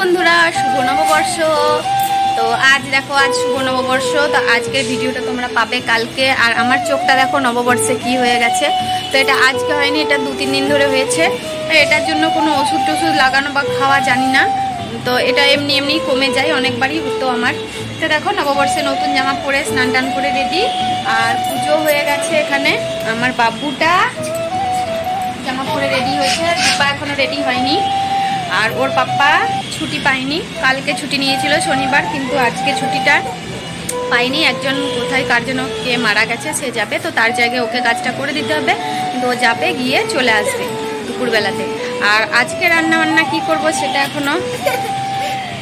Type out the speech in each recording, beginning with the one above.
বন্ধুরা, শুভ নববর্ষ। তো আজ দেখো, আজ শুভ নববর্ষ। তো আজকের ভিডিওটা তোমরা পাবে কালকে। আর আমার চোখটা দেখো নববর্ষে কি হয়ে গেছে। তো এটা আজকে হয়নি, এটা 2-3 দিন ধরে হয়েছে। এটার জন্য কোনো ওষুধ টষুধ লাগানো বা খাওয়া জানি না। তো এটা এমনি এমনি কমে যায়, অনেকবারই হতো আমার। তো দেখো নববর্ষে নতুন জামা পরে স্নান টান করে রেডি। আর পুজো হয়ে গেছে এখানে। আমার বাবুটা জামা পরে রেডি হয়েছে, দীপা এখনো রেডি হয়নি। আর ওর পাপ্পা ছুটি পায়নি, কালকে ছুটি নিয়েছিল শনিবার, কিন্তু আজকে ছুটিটা পাইনি। একজন কোথায় কার জন্য কে মারা গেছে, সে যাবে। তো তার জায়গায় ওকে কাজটা করে দিতে হবে, কিন্তু ও যাবে, গিয়ে চলে আসবে দুপুরবেলাতে। আর আজকে রান্না বান্না কী করব সেটা এখনও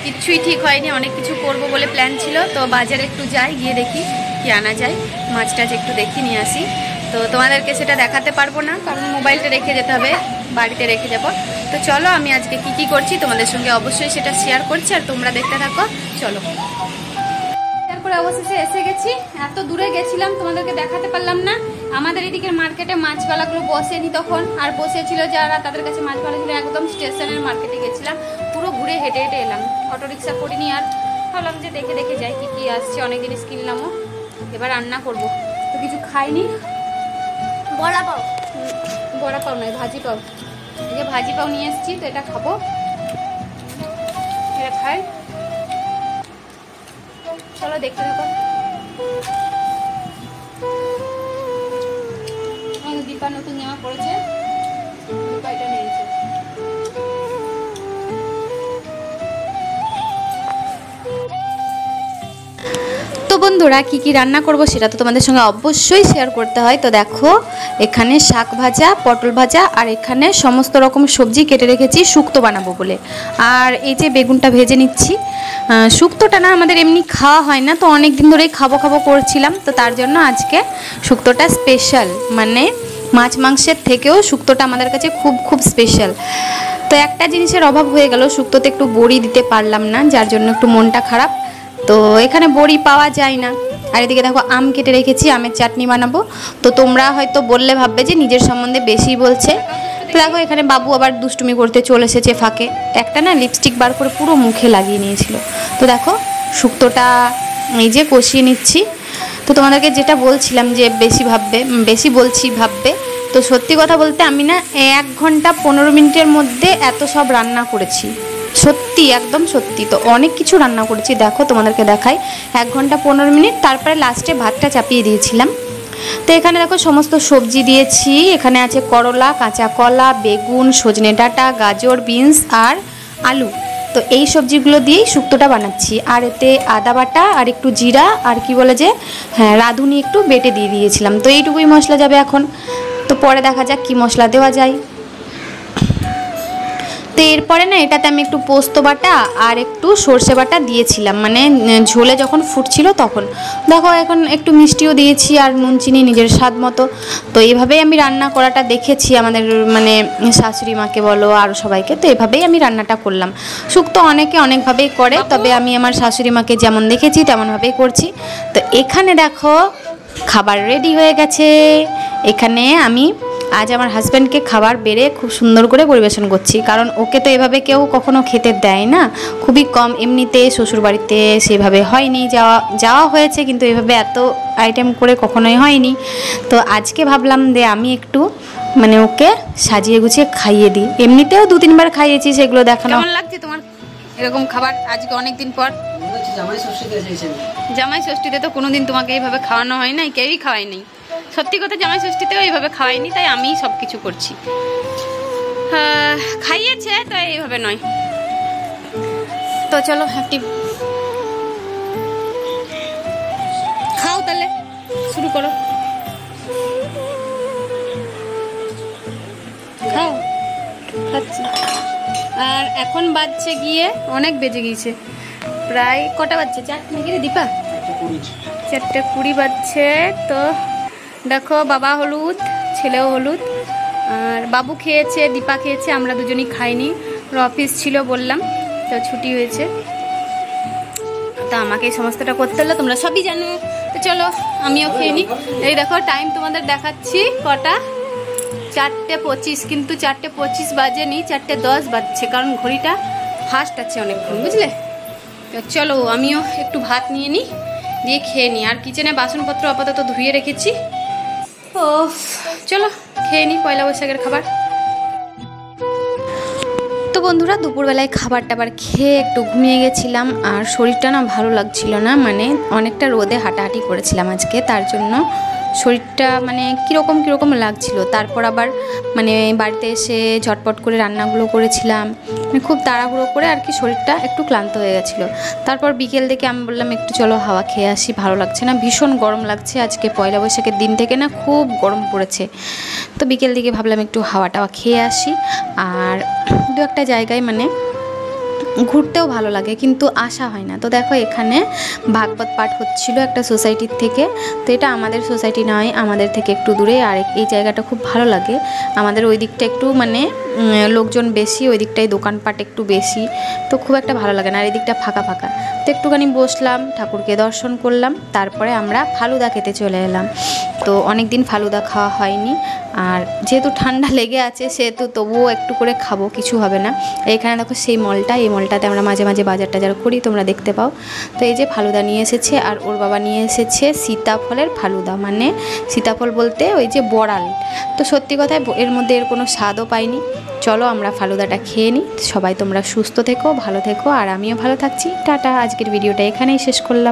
কিচ্ছুই ঠিক হয়নি। অনেক কিছু করব বলে প্ল্যান ছিল। তো বাজারে একটু যাই, গিয়ে দেখি কি আনা যায়। মাছ টাছ একটু দেখি নিয়ে আসি। তো তোমাদেরকে সেটা দেখাতে পারবো না, কারণ মোবাইলটা রেখে যেতে হবে, বাড়িতে রেখে যাবো। তো চলো, আমি আজকে কি করছি তোমাদের সঙ্গে অবশ্যই সেটা শেয়ার করছি, আর তোমরা দেখতে থাকো। চলো। তারপরে অবশেষে এসে গেছি। এত দূরে গেছিলাম, তোমাদেরকে দেখাতে পারলাম না। আমাদের এদিকের মার্কেটে মাছওয়ালাগুলো বসেনি তখন, আর বসেছিল যারা, তাদের কাছে মাছওয়ালা ছিল। একদম স্টেশনের মার্কেটে গেছিলাম, পুরো ঘুরে হেঁটে হেঁটে এলাম। অটো রিক্সা করিনি। আর ভাবলাম যে দেখে দেখে যাই কি আসছে। অনেক জিনিস কিনলামও, এবার রান্না করব। তো কিছু খাইনি। বড়া পাও নয়, ভাজি পাও। এই যে ভাজি পাও নিয়ে এসেছি, তো এটা খাবো। এটা খাই, চলো দেখতে থাকো। দীপা নতুন জামা পড়েছে, দীপা এটা নিয়েছে। তো বন্ধুরা, কি রান্না করব সেটা তো তোমাদের সঙ্গে অবশ্যই শেয়ার করতে হয়। তো দেখো, এখানে শাক ভাজা, পটল ভাজা, আর এখানে সমস্ত রকম সবজি কেটে রেখেছি শুক্তো বানাবো বলে। আর এই যে বেগুনটা ভেজে নিচ্ছি। শুক্তোটা না আমাদের এমনি খাওয়া হয় না, তো অনেক দিন ধরেই খাবো করছিলাম। তো তার জন্য আজকে শুক্তোটা স্পেশাল, মানে মাছ মাংসের থেকেও শুক্তোটা আমাদের কাছে খুব স্পেশাল। তো একটা জিনিসের অভাব হয়ে গেল, শুক্তোতে একটু বড়ি দিতে পারলাম না, যার জন্য একটু মনটা খারাপ। তো এখানে বড়ি পাওয়া যায় না। আর এদিকে দেখো আম কেটে রেখেছি, আমের চাটনি বানাবো। তো তোমরা হয়তো বললে ভাববে যে নিজের সম্বন্ধে বেশি বলছে। তো দেখো এখানে বাবু আবার দুষ্টুমি করতে চলে এসেছে ফাঁকে। একটা না লিপস্টিক বার করে পুরো মুখে লাগিয়ে নিয়েছিল। তো দেখো শুক্তোটা এই যে কষিয়ে নিচ্ছি। তো তোমাদেরকে যেটা বলছিলাম যে বেশি বলছি ভাববে। তো সত্যি কথা বলতে আমি না 1 ঘন্টা 15 মিনিটের মধ্যে এত সব রান্না করেছি, সত্যি একদম সত্যি। তো অনেক কিছু রান্না করেছি, দেখো তোমাদেরকে দেখাই। 1 ঘন্টা 15 মিনিট, তারপরে লাস্টে ভাতটা চাপিয়ে দিয়েছিলাম। তো এখানে দেখো সমস্ত সবজি দিয়েছি। এখানে আছে করলা, কাঁচা কলা, বেগুন, সজনে ডাঁটা, গাজর, বিনস আর আলু। তো এই সবজিগুলো দিয়েই শুক্তোটা বানাচ্ছি। আর এতে আদা বাটা আর একটু জিরা আর কি বলে যে রাঁধুনি একটু বেটে দিয়ে দিয়েছিলাম। তো এইটুকুই মশলা যাবে এখন। তো পরে দেখা যাক কি মশলা দেওয়া যায়। তো এরপরে না এটাতে আমি একটু পোস্ত বাটা আর একটু সর্ষে বাটা দিয়েছিলাম, মানে ঝোলে যখন ফুটছিল তখন। দেখো এখন একটু মিষ্টিও দিয়েছি, আর নুন চিনি নিজের স্বাদ মতো। তো এইভাবেই আমি রান্না করাটা দেখেছি আমাদের, মানে শাশুড়ি মাকে বলো আরও সবাইকে। তো এভাবেই আমি রান্নাটা করলাম। শুক্তো অনেকে অনেকভাবেই করে, তবে আমি আমার শাশুড়ি মাকে যেমন দেখেছি তেমনভাবেই করছি। তো এখানে দেখো খাবার রেডি হয়ে গেছে। এখানে আমি আজ আমার হাজব্যান্ডকে খাবার বেড়ে খুব সুন্দর করে পরিবেশন করছি, কারণ ওকে তো এভাবে কেউ কখনো খেতে দেয় না, খুবই কম। এমনিতে শ্বশুরবাড়িতে সেভাবে হয়নি, যাওয়া হয়েছে, কিন্তু এভাবে এত আইটেম করে কখনোই হয়নি। তো আজকে ভাবলাম যে আমি একটু মানে ওকে সাজিয়ে গুছিয়ে খাইয়ে দিই। এমনিতেও 2-3 বার খাইয়েছি, সেগুলো দেখানো। কেমন লাগছে তোমার এরকম খাবার আজকে অনেকদিন পর? জামাই ষষ্ঠীতে তো কোনোদিন তোমাকে এইভাবে খাওয়ানো হয় নাই, কেউই খাওয়ায়নি। সত্যি কথা, জামাই ষষ্ঠীতেও এইভাবে খাওয়াইনি, তাই আমি সব কিছু করছি। খাইয়েছে, তো এইভাবে নয়। তো চলো একটি খাও, তাহলে শুরু করো। খাও, খাচ্ছি। আর এখন বাজছে গিয়ে অনেক বেজে গিয়েছে, প্রায় কটা বাজছে? 4 নাকি রে দীপা? 4:20 বাজছে। তো দেখো বাবা হলুদ, ছেলেও হলুদ। আর বাবু খেয়েছে, দীপা খেয়েছে, আমরা দুজনই খাইনি। ওর অফিস ছিল বললাম, তো ছুটি হয়েছে। তো আমাকে এই সমস্তটা করতে হলো, তোমরা সবই জানো। তো চলো আমিও খেয়ে নিই। এই দেখো টাইম তোমাদের দেখাচ্ছি কটা, 4:25, কিন্তু 4:25 বাজেনি, 4:10 বাজছে, কারণ ঘড়িটা ফাস্ট আছে অনেকক্ষণ, বুঝলে? তো চলো আমিও একটু ভাত নিয়ে নিই, দিয়ে খেয়ে নিই। আর কিচেনে বাসনপত্র আপাতত ধুয়ে রেখেছি। ও চলো খেয়ে নিই পয়লা বৈশাখের খাবার। তো বন্ধুরা দুপুরবেলায় খাবার টাবার খেয়ে একটু ঘুমিয়ে গেছিলাম, আর শরীরটা না ভালো লাগছিল না, মানে অনেকটা রোদে হাঁটাহাঁটি করেছিলাম আজকে, তার জন্য শরীরটা মানে কীরকম লাগছিল। তারপর আবার মানে বাড়িতে এসে ঝটপট করে রান্নাগুলো করেছিলাম, মানে খুব তাড়াহুড়ো করে আর কি, শরীরটা একটু ক্লান্ত হয়ে গেছিলো। তারপর বিকেল দিকে আমি বললাম একটু চলো হাওয়া খেয়ে আসি, ভালো লাগছে না, ভীষণ গরম লাগছে আজকে, পয়লা বৈশাখের দিন থেকে না খুব গরম পড়েছে। তো বিকেল দিকে ভাবলাম একটু হাওয়া টাওয়া খেয়ে আসি। আর দু একটা জায়গায় মানে ঘুরতেও ভালো লাগে, কিন্তু আসা হয় না। তো দেখো এখানে ভাগবত পাঠ হচ্ছিল একটা সোসাইটির থেকে, তো এটা আমাদের সোসাইটি নয়, আমাদের থেকে একটু দূরে। আর এই জায়গাটা খুব ভালো লাগে, আমাদের ওই দিকটা একটু মানে লোকজন বেশি, ওই দিকটায় দোকানপাট একটু বেশি, তো খুব একটা ভালো লাগে না। আর এই দিকটা ফাঁকা ফাঁকা। তো একটুখানি বসলাম, ঠাকুরকে দর্শন করলাম, তারপরে আমরা ফালুদা খেতে চলে এলাম। তো অনেক দিন ফালুদা খাওয়া হয়নি, আর যেহেতু ঠান্ডা লেগে আছে সেহেতু তবুও একটু করে খাবো, কিছু হবে না। এখানে দেখো সেই মলটা, এই মলটাতে আমরা মাঝে মাঝে বাজার টাজার করি, তোমরা দেখতে পাও। তো এই যে ফালুদা নিয়ে এসেছে, আর ওর বাবা নিয়ে এসেছে সীতাফলের ফালুদা, মানে সীতাফল বলতে ওই যে বড়াল। তো সত্যি কথায় এর মধ্যে এর কোনো স্বাদও পাইনি। চলো আমরা ফালুদাটা খেয়ে নিই। সবাই তোমরা সুস্থ থেকো, ভালো থেকো, আর আমিও ভালো থাকছি। টাটা, আজকের ভিডিওটা এখানেই শেষ করলাম।